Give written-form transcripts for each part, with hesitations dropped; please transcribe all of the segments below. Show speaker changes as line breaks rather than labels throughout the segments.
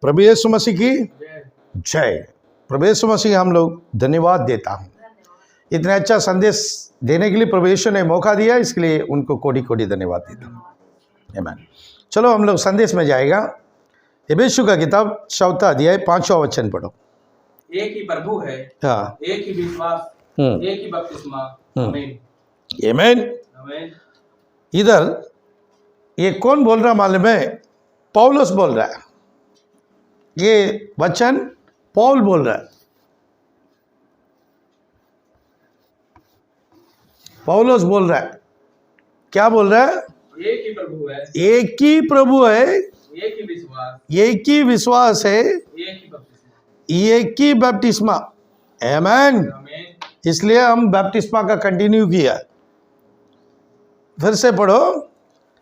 प्रभु यीशु मसीह की जय। प्रभु यीशु मसीह हम लोग धन्यवाद देता हूँ इतने अच्छा संदेश देने के लिए प्रभु यीशु ने मौका दिया, इसके लिए उनको कोटि कोटि धन्यवाद देता हूँ। आमीन। चलो हम लोग संदेश में जाएगा। इफिसियों का किताब 4वां अध्याय 5वां वचन पढ़ो।
एक ही प्रभु है,
हाँ,
एक ही विश्वास, एक ही बपतिस्मा। आमीन
आमीन।
आमीन।
इधर ये कौन बोल रहा मालूम है? पौलुस बोल रहा है। ये वचन पौल बोल रहा है। पौलुस बोल रहा है। क्या बोल रहा है?
एक ही प्रभु है,
एक ही प्रभु है,
एक ही विश्वास,
एक ही विश्वास है,
एक ही बपतिस्मा।
एक ही बपतिस्मा। आमीन।
आमीन।
इसलिए हम बपतिस्मा का कंटिन्यू किया। फिर से पढ़ो।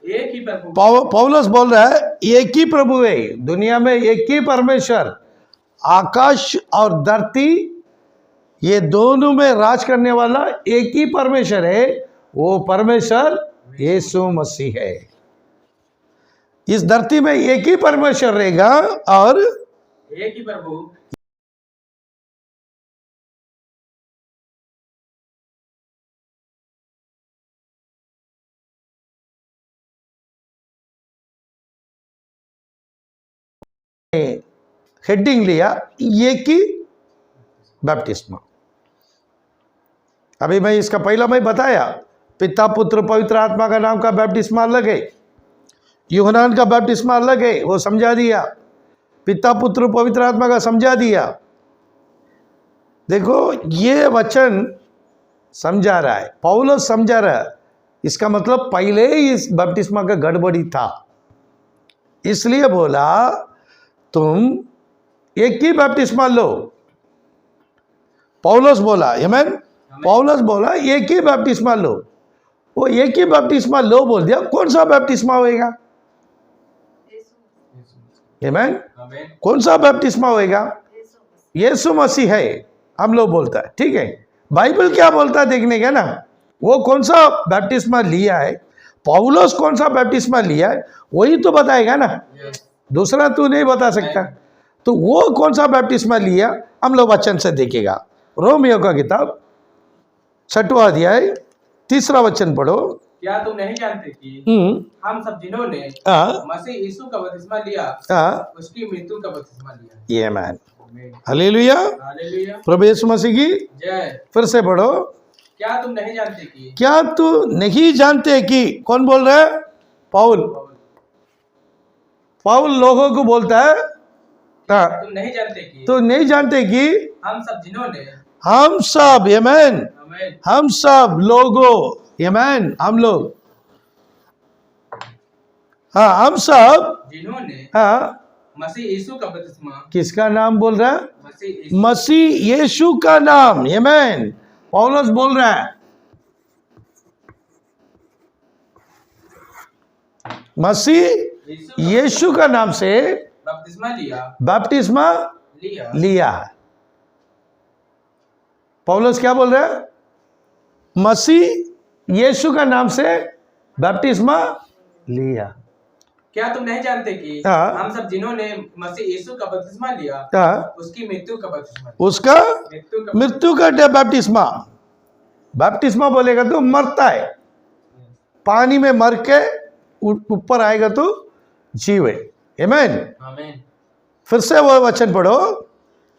एक ही प्रभु,
पौलुस बोल रहा है एक ही प्रभु है, दुनिया में एक ही परमेश्वर, आकाश और धरती ये दोनों में राज करने वाला एक ही परमेश्वर है। वो परमेश्वर यीशु मसीह है। इस धरती में एक ही परमेश्वर रहेगा और
एक ही प्रभु,
हेडिंग लिया एक ही बपतिस्मा। अभी मैं इसका पहला मैं बताया, पिता पुत्र पवित्र आत्मा का नाम का बपतिस्मा अलग है, यूहन्ना का बपतिस्मा अलग है, वो समझा दिया। पिता पुत्र पवित्र आत्मा का समझा दिया। देखो ये वचन समझा रहा है, पौलुस समझा रहा है। इसका मतलब पहले ही इस बपतिस्मा का गड़बड़ी था, इसलिए बोला तुम एक ही बपतिस्मा लो। पौलुस बोला, आमीन। पौलुस बोला एक ही बपतिस्मा लो। वो एक ही बपतिस्मा लो बोल दिया। कौन सा बपतिस्मा होएगा? आमीन।
आमीन।
कौन सा बपतिस्मा होएगा? यीशु मसीह है, हम लोग बोलता है। ठीक है, बाइबल क्या बोलता है देखने का ना। वो कौन सा बपतिस्मा लिया है, पौलुस कौन सा बपतिस्मा लिया है, वही तो बताएगा ना, दूसरा तू नहीं बता सकता। तो वो कौन सा बपतिस्मा लिया हम लोग वचन से देखेगा। रोमियो का किताब 6वां अध्याय 3रा वचन पढ़ो।
क्या तुम नहीं जानते कि हम सब जिन्होंने मसीह यीशु का बपतिस्मा लिया, उसकी मृत्यु का बपतिस्मा लिया।
ये मैन, हालेलुया,
हालेलुया।
प्रभु यीशु मसीह की
जय।
फिर से पढ़ो।
क्या तुम नहीं जानते कि,
क्या तू नहीं जानते कि, कौन बोल रहा है? पौल। पौल लोगों को बोलता है
तुम नहीं जानते कि,
तो नहीं जानते कि
हम सब जिन्होंने,
हम सब, आमीन,
आमीन,
हम सब लोगों, आमीन, हम लोग, हाँ हम सब
जिन्होंने
हाँ।
मसीह यीशु का बपतिस्मा,
किसका नाम बोल रहा है?
मसीह यीशु,
मसीह यीशु का नाम, आमीन। पौलुस बोल रहा है मसीह यीशु का नाम से
बपतिस्मा लिया,
बपतिस्मा
लिया,
लिया। पौलुस क्या बोल रहा है? मसीह यीशु का नाम से बपतिस्मा लिया।
क्या तुम नहीं जानते कि हम सब जिन्होंने मसीह यीशु का बपतिस्मा लिया, उसकी मृत्यु का बपतिस्मा लिया।
उसका मृत्यु का बपतिस्मा। बपतिस्मा बोलेगा तो मरता है, पानी में मर के ऊपर आएगा तो जीवे। आमीन।
आमीन।
फिर से वो वचन पढ़ो।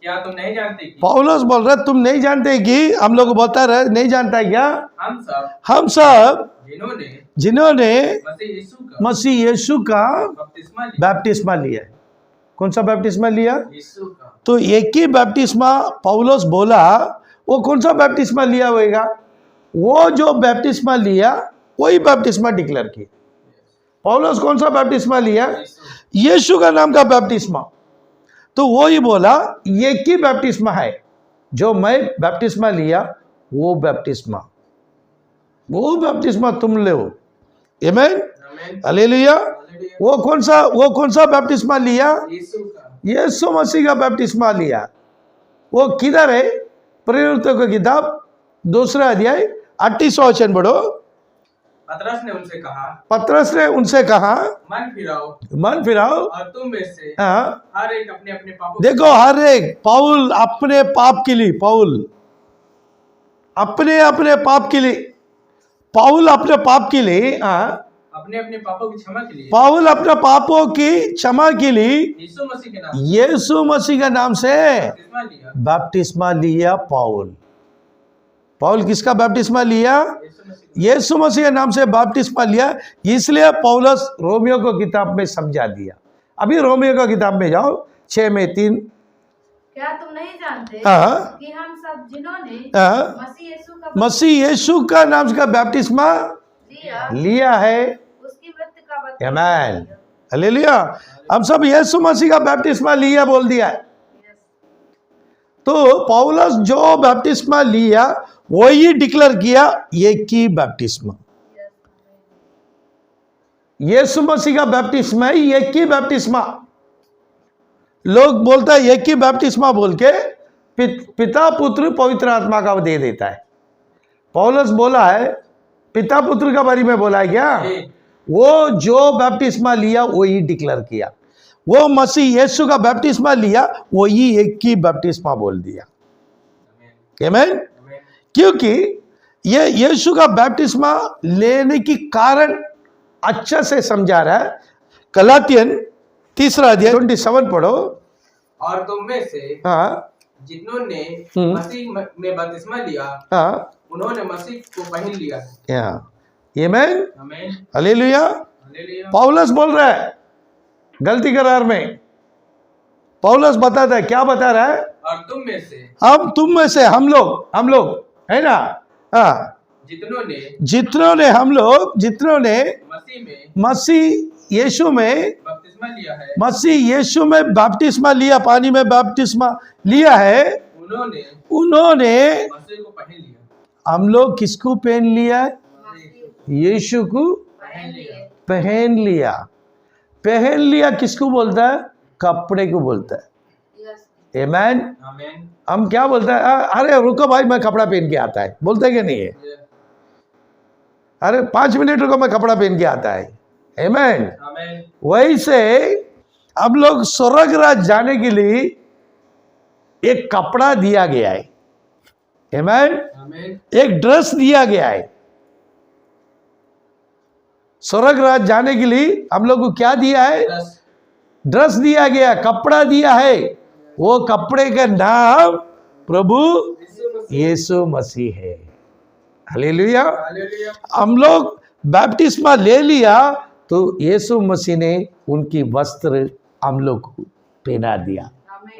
क्या तुम नहीं जानते कि,
पौलुस बोल रहा तुम नहीं जानते कि, हम लोग बोलता रहे नहीं जानता है क्या? हम सब जिन्होंने मसीह यीशु का बपतिस्मा लिया। कौन सा बपतिस्मा लिया?
यीशु का।
तो एक ही बपतिस्मा पौलुस बोला। वो कौन सा बपतिस्मा लिया होगा? वो जो बपतिस्मा लिया वही बपतिस्मा डिक्लेयर किया। पौलुस कौन सा बपतिस्मा लिया? यीशु का नाम का बपतिस्मा। तो वो ही बोला एक ही बपतिस्मा है जो मैं बपतिस्मा लिया, वो बपतिस्मा तुम ले हो। आमीन, हालेलुया। वो कौन सा बपतिस्मा लिया? यीशु मसीह का बपतिस्मा लिया। वो किधर है? प्रेरितों की किताब 2रा अध्याय 38वां वचन पढ़ो।
पतरस ने उनसे कहा,
पतरस ने उनसे कहा,
मन
फिराओ
और तुम में से
हाँ,
हर एक अपने अपने पापों
देखो हर एक पौल अपने पाप के लिए, पौल अपने अपने पाप के लिए, पौल अपने पाप के लिए, हाँ,
अपने अपने पापों की क्षमा के लिए
पौल अपने पापों की क्षमा के लिए
यीशु मसीह के नाम
यीशु मसीह का नाम से
बपतिस्मा लिया।
बपतिस्मा लिया। पौल किसका बपतिस्मा लिया? यीशु मसीह के नाम से बपतिस्मा लिया। इसलिए पौलुस रोमियो को किताब में समझा दिया। अभी रोमियो को किताब में जाओ 6:3।
क्या तुम नहीं जानते
हाँ,
कि हम सब जिन्होंने
हाँ, मसीह यीशु का नाम का बपतिस्मा लिया है,
उसकी मृत्यु का बपतिस्मा
आमीन, हालेलुया, हम सब यीशु मसीह का बपतिस्मा लिया बोल दिया है। तो पौलुस जो बपतिस्मा लिया वही डिक्लेयर किया, एक ही बपतिस्मा, यीशु मसीह का बपतिस्मा ही एक ही बपतिस्मा। लोग बोलता है एक ही बपतिस्मा बोल के पिता पुत्र पवित्र आत्मा का दे देता है। पौलुस बोला है पिता पुत्र का बारे में बोला है क्या? वो जो बपतिस्मा लिया वही डिक्लेयर किया, वो मसीह यीशु का बपतिस्मा लिया वही एक ही बपतिस्मा बोल दिया, आमीन। क्योंकि ये यीशु का बपतिस्मा लेने की कारण अच्छा से समझा रहा है। गलातियन 3:27 पढ़ो।
और तुम में से
हाँ,
जिन्होंने मसीह में बपतिस्मा लिया,
हाँ,
उन्होंने मसीह को पहन लिया है।
आमीन,
आमीन,
हालेलुया।
हालेलुया।
पौलुस बोल रहा है गलती करार में, पौलुस बताता है, क्या बता रहा है?
और तुम में से
तुम में से हम लोग है ना, हाँ, जितनों ने मसीह यीशु में
बपतिस्मा लिया है,
मसीह यीशु में बपतिस्मा लिया, पानी में बपतिस्मा लिया है, उन्होंने
मसीह को पहन लिया।
हम लोग किसको पहन लिया है? यीशु को पहन लिया। पहन लिया किसको बोलता है? कपड़े को बोलता है, आमीन। हम क्या बोलता है? अरे रुको भाई, मैं कपड़ा पहन के आता है, बोलते है कि नहीं है? अरे 5 मिनट रुको, मैं कपड़ा पहन के आता है, आमीन। वैसे हम लोग स्वर्ग राज जाने के लिए एक कपड़ा दिया गया है, आमीन। एक ड्रेस दिया गया है। स्वर्ग राज जाने के लिए हम लोग को क्या दिया है? ड्रेस दिया गया, कपड़ा दिया है। वो कपड़े का नाम प्रभु यीशु मसीह है, हालेलुया। हम लोग बैप्टिस्मा ले लिया तो यीशु मसीह ने उनकी वस्त्र हम लोग को पहना दिया,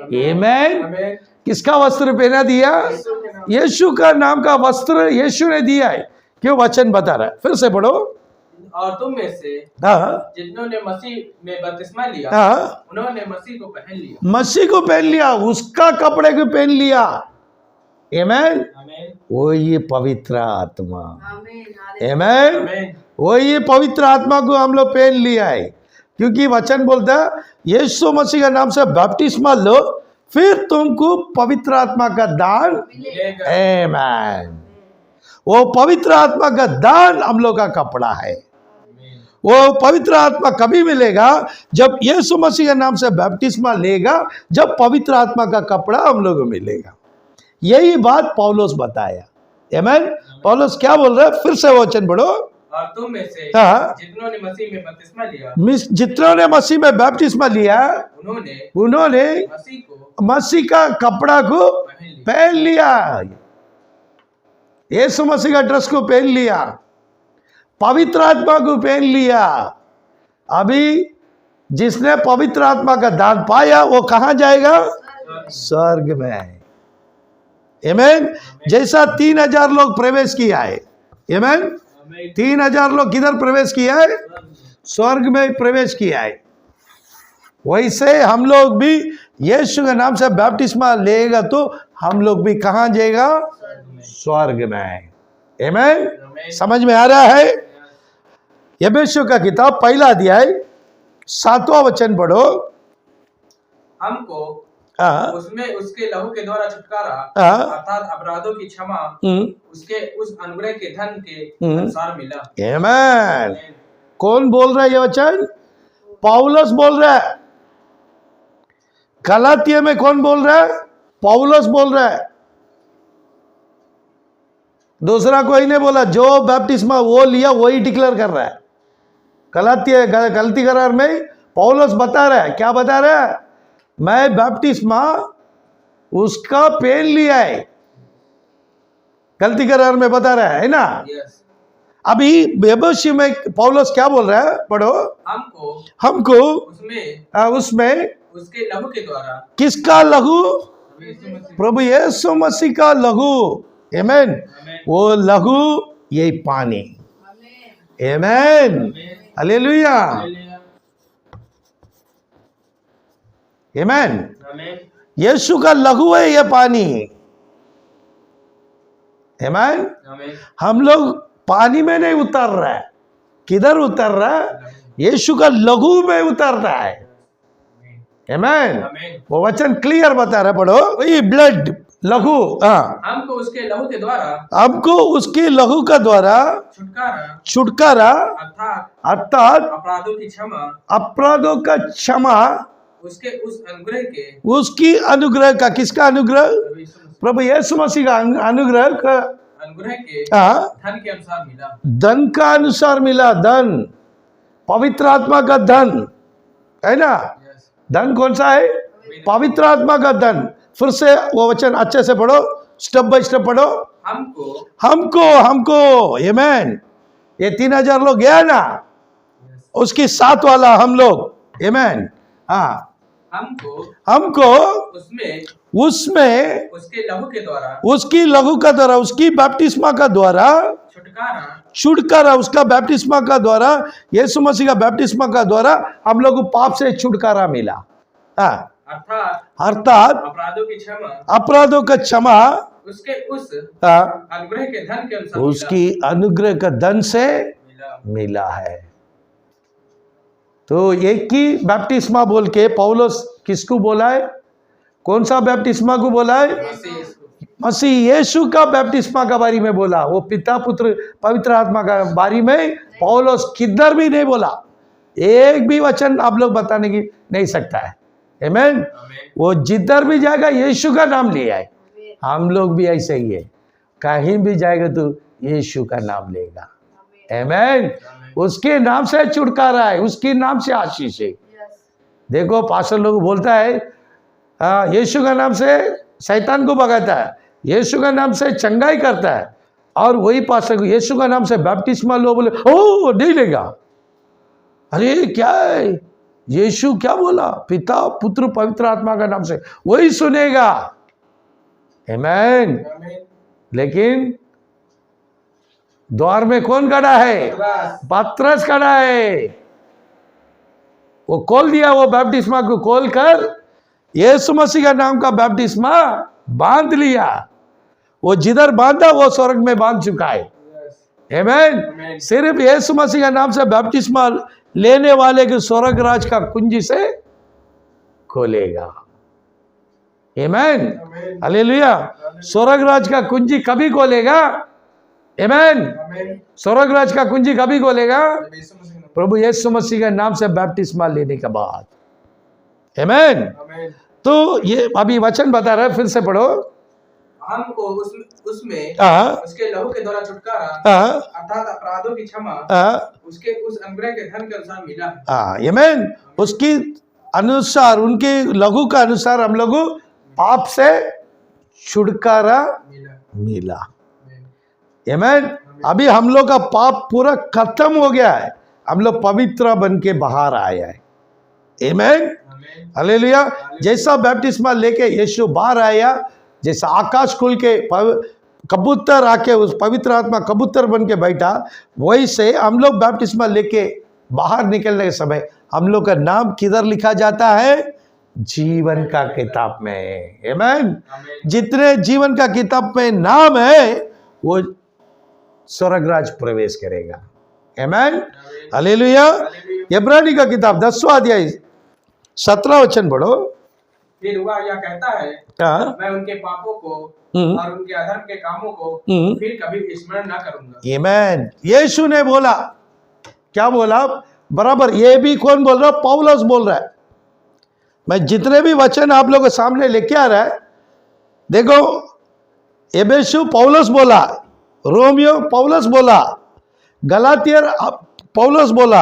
आमीन। किसका वस्त्र पहना दिया? यीशु का नाम का वस्त्र यीशु ने दिया है। क्यों? वचन बता रहा है, फिर से पढ़ो।
और तुम में से
हाँ,
जिन्होंने मसीह में बपतिस्मा लिया,
हाँ,
उन्होंने मसीह को पहन लिया।
मसीह को पहन लिया, उसका कपड़े को पहन लिया, आमीन। वो ये पवित्र आत्मा, आमीन। वो ये पवित्र आत्मा को हम लोग पहन लिया है। क्योंकि वचन बोलता है यीशु मसीह का नाम से बपतिस्मा लो, फिर तुमको पवित्र आत्मा का दान, आमीन। वो पवित्र आत्मा का दान हम लोग का कपड़ा है। वो पवित्र आत्मा कभी मिलेगा? जब यीशु मसीह के नाम से बपतिस्मा लेगा, जब पवित्र आत्मा का कपड़ा हम लोग को मिलेगा। यही बात पौलुस बताया, आमीन। पौलुस क्या बोल रहा है? फिर से वचन पढ़ो।
और तुम में से
हाँ,
जिन्होंने मसीह में बपतिस्मा लिया,
जितनों ने मसीह में बपतिस्मा लिया, उन्होंने मसीह का कपड़ा को पहन लिया, यीशु मसीह का ड्रेस को पहन लिया, पवित्र आत्मा को पहन लिया। अभी जिसने पवित्र आत्मा का दान पाया वो कहां जाएगा? स्वर्ग में, आमीन। जैसा 3000 लोग प्रवेश किया है, आमीन। 3000 लोग किधर प्रवेश किया है? स्वर्ग में प्रवेश किया है। वैसे हम लोग भी यीशु के नाम से बपतिस्मा लेगा तो हम लोग भी कहां जाएगा? स्वर्ग में, आमीन। समझ में आ रहा है? यबेशु का किताब 1 अध्याय 7वां वचन पढ़ो।
हमको
हाँ,
उसमें उसके लहू के द्वारा छुटकारा
हाँ,
अर्थात अपराधों की क्षमा उसके उस अनुग्रह के धन के अनुसार मिला।
आमेन। कौन बोल रहा है ये वचन? पौलुस बोल रहा है। गलातिया में कौन बोल रहा है? पौलुस बोल रहा है, दूसरा कोई नहीं बोला। जो बैप्टिस्मा वो लिया वही डिक्लेयर कर रहा है। गलती करार में पौलुस बता रहा है, क्या बता रहा है? मैं बैप्टिस्मा उसका पेन लिया है, गलती करार में बता रहा है ना।
यस।
अभी बेबसी में पौलुस क्या बोल रहा है? पढ़ो। हमको उसमें
उसके लहू के द्वारा।
किसका लहू? प्रभु यीशु मसीह का लहू। आमेन। वो लहू यही पानी। आमेन। हालेलुया। आमेन। यीशु का लहू है ये पानी। आमेन। हम लोग पानी में नहीं उतर रहा है, किधर उतर रहा है? यीशु का लहू में उतर रहा है। आमेन। वो वचन क्लियर बता रहा है, पढ़ो। ये ब्लड लहू, हाँ,
हमको उसके लहू के द्वारा,
हमको उसके लहू का द्वारा छुटकारा अर्थात अपराधों का क्षमा
उसके उस अनुग्रह के,
उसकी अनुग्रह का, किसका अनुग्रह? प्रभु यीशु मसीह का अनुग्रह का
के धन के अनुसार मिला।
धन का अनुसार मिला। धन पवित्र आत्मा का धन है ना। धन कौन सा है? पवित्र आत्मा का धन। फिर से वो वचन अच्छे से पढ़ो, स्टेप बाय स्टेप पढ़ो। हमको आमेन। ये 3000 लोग गया ना, उसकी 7 वाला हम लोग। आमेन। हाँ, हमको उसमें
उसके लहू के द्वारा,
उसकी लहू का द्वारा, उसकी बैप्टिस्मा का द्वारा छुटकारा, उसका बैप्टिस्मा का द्वारा, यीशु मसीह का बैप्टिस्मा का द्वारा हम लोग को पाप से छुटकारा मिला। अर्थात अपराधों का क्षमा
उसके उस अनुग्रह के धन के अनुसार,
उसकी अनुग्रह का धन से मिला है। तो एक ही बैप्टिस्मा बोल के पौलुस किसको बोला है? कौन सा बैप्टिस्मा को बोला है? मसीह यीशु का बैप्टिस्मा का बारे में बोला। वो पिता पुत्र पवित्र आत्मा का बारे में पौलुस किधर भी नहीं बोला। एक भी वचन आप लोग बताने की नहीं सकता है। आमेन। वो जिधर भी जाएगा यीशु का नाम लिया है। हम लोग भी ऐसे ही है, कहीं भी जाएगा तो यीशु का नाम लेगा। आमेन। उसके नाम से छुटकारा है, उसके नाम से आशीष है। देखो पास्टर लोग बोलता है यीशु का नाम से शैतान को भगाता है, यीशु का नाम से चंगाई करता है, और वही पास्टर को यीशु का नाम से बैप्टिस्मा लो, बोले ओ नहीं लेगा। अरे क्या है? यीशु क्या बोला? पिता पुत्र पवित्र आत्मा का नाम से, वही सुनेगा। आमेन। लेकिन द्वार में कौन खड़ा है? पतरस खड़ा है। वो खोल दिया, वो बैप्टिस्मा को खोल कर यीशु मसीह का नाम का बैप्टिस्मा बांध लिया। वो जिधर बांधा वो स्वर्ग में बांध चुका है। आमेन। सिर्फ यीशु मसीह का नाम से बैप्टिस्मा लेने वाले के स्वर्ग राज का कुंजी से खोलेगा। आमेन। हालेलुया। स्वर्ग राज का कुंजी कभी खोलेगा? आमेन। स्वर्ग राज का कुंजी कभी खोलेगा? प्रभु यीशु मसीह के नाम से बैप्टिस्मा लेने के बाद। आमेन। तो ये अभी वचन बता रहा है, फिर से पढ़ो।
हमको उसमें उसके लहू के द्वारा छुटकारा अर्थात अपराधों की क्षमा उसके उस अनुग्रह के धन के अनुसार मिला।
आमेन। उसकी अनुसार, उनके लहू का अनुसार हम लोग पाप से छुटकारा मिला। आमेन। अभी हम लोग का पाप पूरा खत्म हो गया है, हम लोग पवित्र बन के बाहर आए हैं। आमेन। हालेलुया। जैसा बैप्टिस्मा लेके यीशु बाहर आया, जैसा आकाश खुल के कबूतर आके उस पवित्र आत्मा कबूतर बन के बैठा, वही से हम लोग बैप्टिस्मा लेके बाहर निकलने के समय हम लोग का नाम किधर लिखा जाता है? जीवन का किताब में। आमेन। जितने जीवन का किताब में नाम है वो स्वर्गराज प्रवेश करेगा। आमेन। हालेलुया। इब्रानी का किताब 10वां अध्याय 17 वचन पढ़ो।
फिर वह यह कहता है,
हाँ,
मैं उनके पापों को और उनके अधर्म के कामों को फिर कभी स्मरण न करूंगा।
आमेन। यीशु ने बोला, क्या बोला बराबर? ये भी कौन बोल रहा? पौलुस बोल रहा है। मैं जितने भी वचन आप लोगों के सामने लेके आ रहा है, देखो, एबेसु पौलुस बोला, रोमियो पौलुस बोला, गलातियर पौलुस बोला,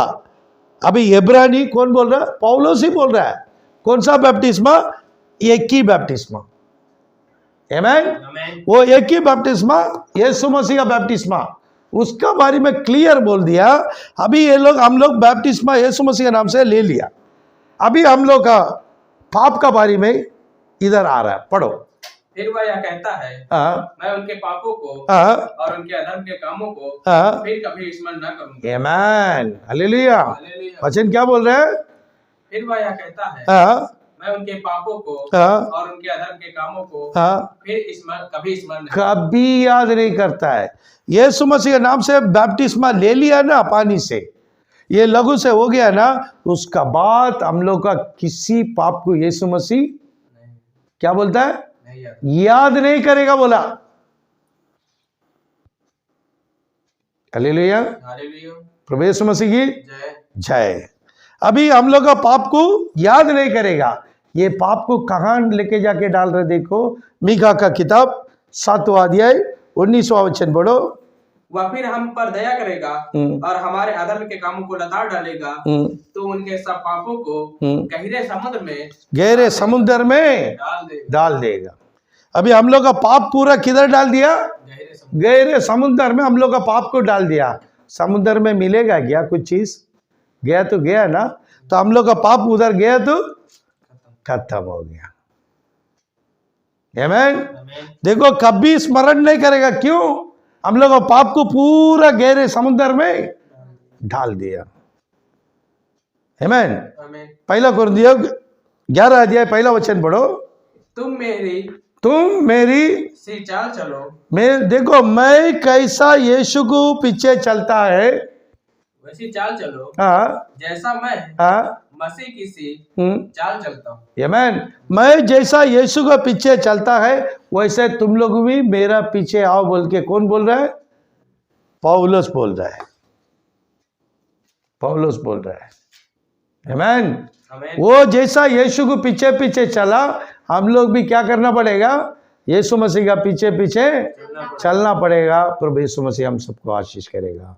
अभी इब्रानी कौन बोल रहा है? पौलुस ही बोल रहा है। कौन सा बपतिस्मा? एक ही बपतिस्मा। आमेन। वो एक ही बपतिस्मा, यीशु मसीह का बपतिस्मा, उसका बारे में क्लियर बोल दिया। अभी ये लोग, हम लोग बपतिस्मा यीशु मसीह के नाम से ले लिया। अभी हम लोग का पाप का बारे में इधर आ रहा है, पढ़ो।
फिर वह यह कहता है, मैं उनके पापों को और उनके अधर्म के कामों को फिर कभी स्मरण न करूंगा।
आमेन, हालेलुया। वचन क्या बोल रहे हैं?
फिर वह यह कहता है, मैं उनके पापों को और उनके अधर्म के कामों को फिर कभी स्मरण
कभी याद नहीं करता है। यीशु मसीह के नाम से बैप्टिस्मा ले लिया ना, पानी से, ये लघु से हो गया ना, उसका बाद हम लोग का किसी पाप को यीशु मसीह क्या बोलता है? याद नहीं करेगा, बोला। हालेलुया, प्रभु यीशु मसीह की जय। अभी हम लोग का पाप को याद नहीं करेगा। ये पाप को कहां लेके जाके डाल रहे? देखो, मीका का किताब 7वां अध्याय 19वां वचन पढ़ो।
वह फिर हम पर दया करेगा और हमारे अधर्म के कामों को लताड़ डालेगा, तो उनके सब पापों को गहरे समुद्र में
डाल देगा। अभी हम लोग का पाप पूरा किधर डाल दिया? गहरे समुद्र में हम लोग का पाप को डाल दिया। समुद्र में मिलेगा क्या कुछ चीज? गया तो गया ना, तो हम लोग का पाप उधर गया तो खत्म हो गया। आमेन। देखो, कभी स्मरण नहीं करेगा। क्यों? हम लोग का पाप को पूरा गहरे समुद्र में डाल दिया। आमेन। पहला कुरिन्थियों 11 अध्याय 1 वचन पढ़ो।
तुम मेरी सी चाल चलो।
मैं, देखो, मैं कैसा यीशु को पीछे चलता है
वैसी चाल चलो, जैसा मैं मसीह की सी चाल चलता हूँ। आमेन।
मैं जैसा यीशु का पीछे चलता है, वैसे तुम लोग भी मेरा पीछे आओ बोल के कौन बोल रहा है? पौलुस बोल रहा है। पौलुस बोल रहा है। आमेन। वो जैसा यीशु को पीछे पीछे चला, हम लोग भी क्या करना पड़ेगा? यीशु मसीह का पीछे पीछे चलना पड़ेगा। प्रभु यीशु मसीह हम सबको आशीष करेगा।